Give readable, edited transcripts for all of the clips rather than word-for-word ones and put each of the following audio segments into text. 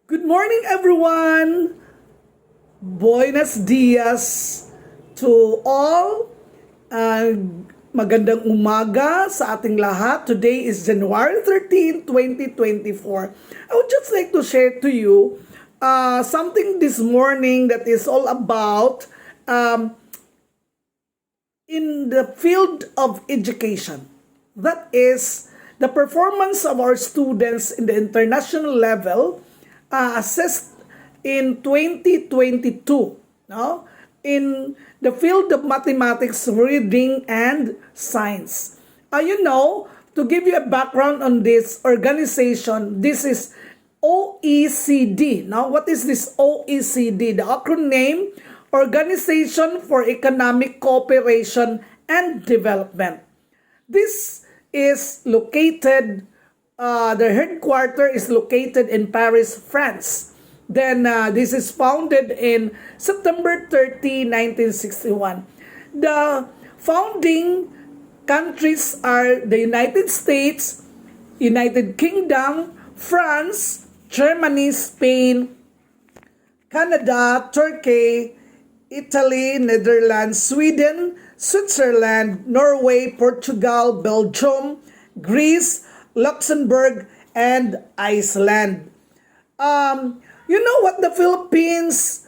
Good morning, everyone. Buenos dias to all. Magandang umaga sa ating lahat. Today is January 13, 2024. I would just like to share to you something this morning that is all about in the field of education. That is the performance of our students in the international level assessed in 2022, no? In the field of mathematics, reading, and science. To give you a background on this organization, this is OECD. Now, what is this OECD? The acronym, Organization for Economic Cooperation and Development. This is located, the headquarters is located in Paris, France. Then this is founded in September 30, 1961. The founding countries are the United States, United Kingdom, France, Germany, Spain, Canada, Turkey, Italy, Netherlands, Sweden, Switzerland, Norway, Portugal, Belgium, Greece, Luxembourg, and Iceland. You know what? The Philippines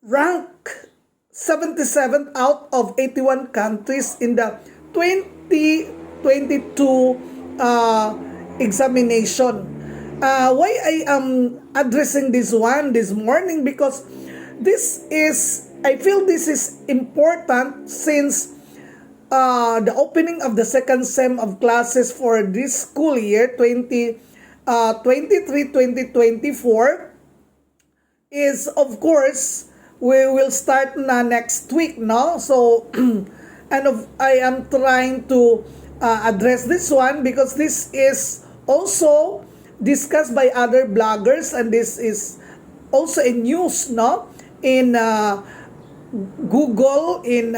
rank 77th out of 81 countries in the 2022 examination. Why I am addressing this one this morning? Because I feel this is important since the opening of the second sem of classes for this school year 2023-2024 is, of course, we will start na next week, no? So I am trying to address this one because this is also discussed by other bloggers, and this is also a news, no? In Google, in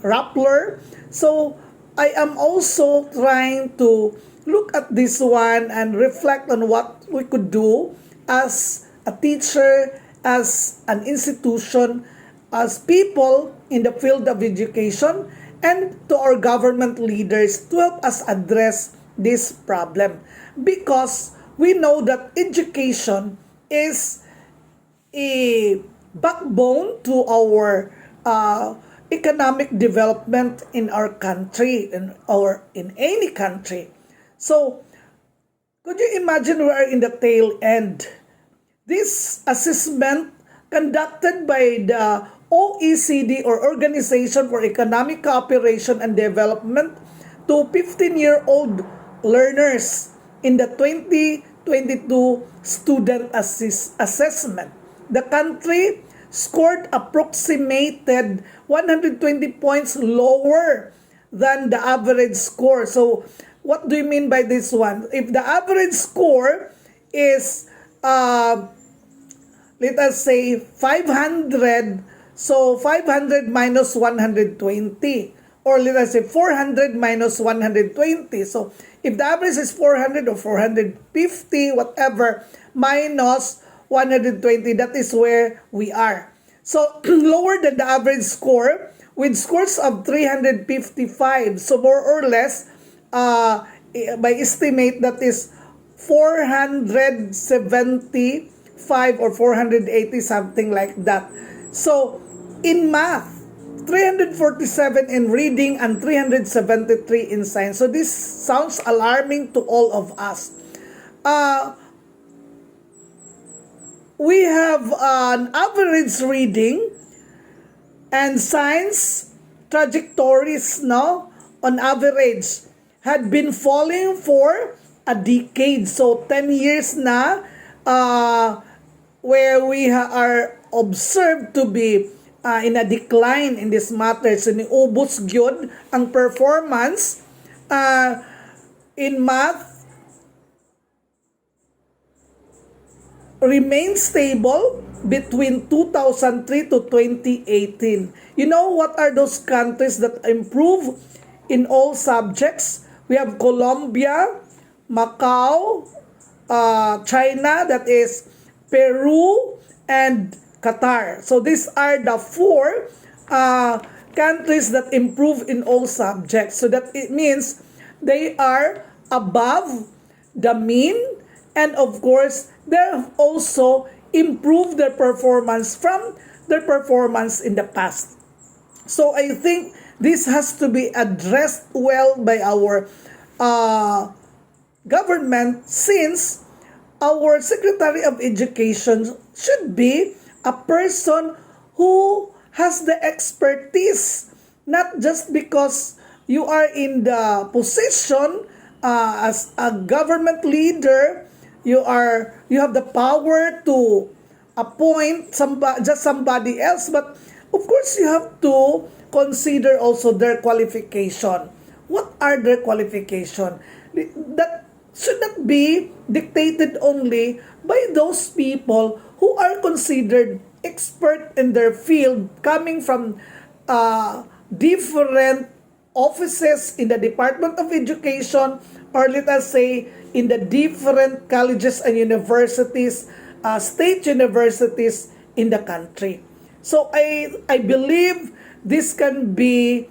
Rappler. So I am also trying to look at this one and reflect on what we could do as a teacher, as an institution, as people in the field of education, and to our government leaders to help us address this problem. Because we know that education is a backbone to our economic development in our country or in any country. So, could you imagine we are in the tail end? This assessment conducted by the OECD, or Organization for Economic Cooperation and Development, to 15-year-old learners in the 2022 student assessment. The country scored approximated 120 points lower than the average score. So, what do you mean by this one? If the average score is, let us say, 500, so 500 minus 120. Or let us say 400 minus 120. So, if the average is 400 or 450, whatever, minus 120, that is where we are. So, lower than the average score with scores of 355. So, more or less, by estimate, that is 475 or 480, something like that. So, in math, 347 in reading and 373 in science. So, this sounds alarming to all of us. We have an average reading and science trajectories, no, on average, had been falling for a decade. So, 10 years na where we are observed to be in a decline in this matter. So, niubos gyud ang performance in math remained stable between 2003 to 2018. You know what are those countries that improve in all subjects? We have Colombia, Macau, China, that is Peru, and Qatar. So these are the four countries that improve in all subjects. So that it means they are above the mean, and of course they have also improved their performance from their performance in the past. So I think this has to be addressed well by our government, since our Secretary of Education should be a person who has the expertise, not just because you are in the position as a government leader, you have the power to appoint somebody else, but of course you have to consider also their qualification. What are their qualification? That should not be dictated only by those people who are considered expert in their field, coming from different offices in the Department of Education, or let us say in the different colleges and universities, state universities in the country. So I believe this can be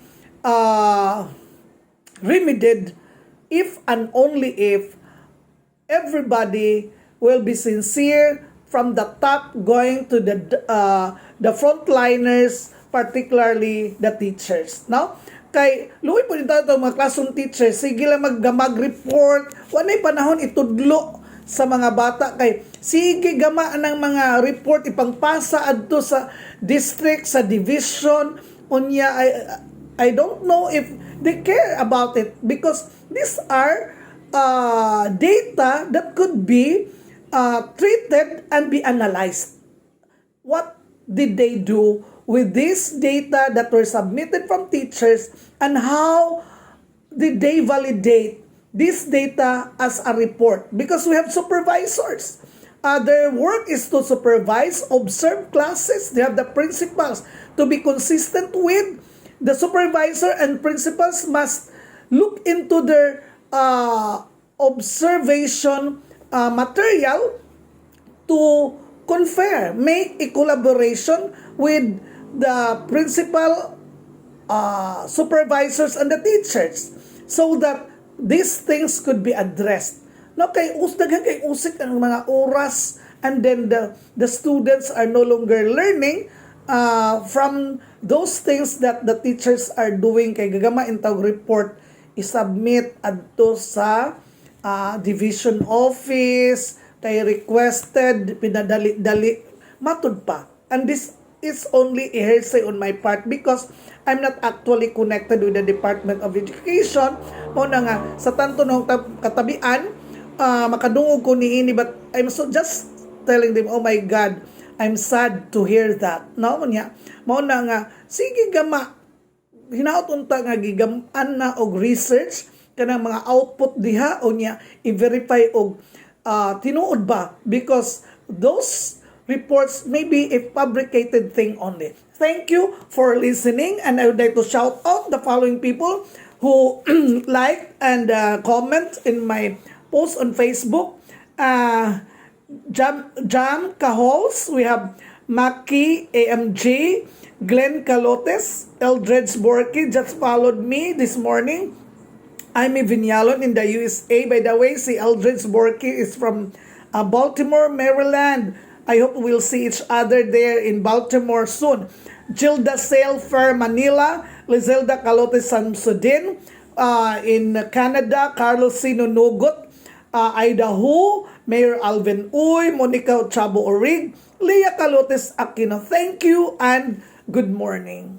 remedied if and only if everybody will be sincere, from the top going to the frontliners, particularly the teachers. Now, kay luoy po dito itong mga classroom teachers, sige lang mag-report, walay panahon itudlo sa mga bata, kay sige gama ng mga report ipangpasa adto sa district, sa division, unya I don't know if they care about it, because these are data that could be treated and be analyzed. What did they do with this data that were submitted from teachers, and how did they validate this data as a report? Because we have supervisors. Their work is to supervise, observe classes. They have the principals to be consistent with. The supervisor and principals must look into their observation material to confer, make a collaboration with the principal, supervisors, and the teachers, so that these things could be addressed. No, kay daghan kay usik ang mga oras, and then the students are no longer learning from those things that the teachers are doing. Kay gagama intawg report isubmit adto sa division office, kay requested, pinadali-dali, matud pa. And this is only a hearsay on my part, because I'm not actually connected with the Department of Education. Mo na nga, sa tanto ng katabian, makadungog ko niini, but I'm so just telling them, oh my God, I'm sad to hear that. No, niya, mo na nga, sige gama, hinaot unta nga gigaman na og research, kanang mga output diha, o niya, i-verify og tinuod ba, because those reports may be a fabricated thing only. Thank you for listening, and I would like to shout out the following people who like and comment in my post on Facebook. Jam Cahols, we have Maki AMJ, Glenn Calotes, Eldred's Borky just followed me this morning. Amy Vinyalon in the USA. By the way, si Eldred's Borky is from Baltimore, Maryland. I hope we'll see each other there in Baltimore soon. Gilda Sailfair, Manila. Lizelda Calotes Samsudin in Canada. Carlos Sinunugot, Idaho. Mayor Alvin Uy. Monica Chabo Orig. Leah Calotes Aquino. Thank you and good morning.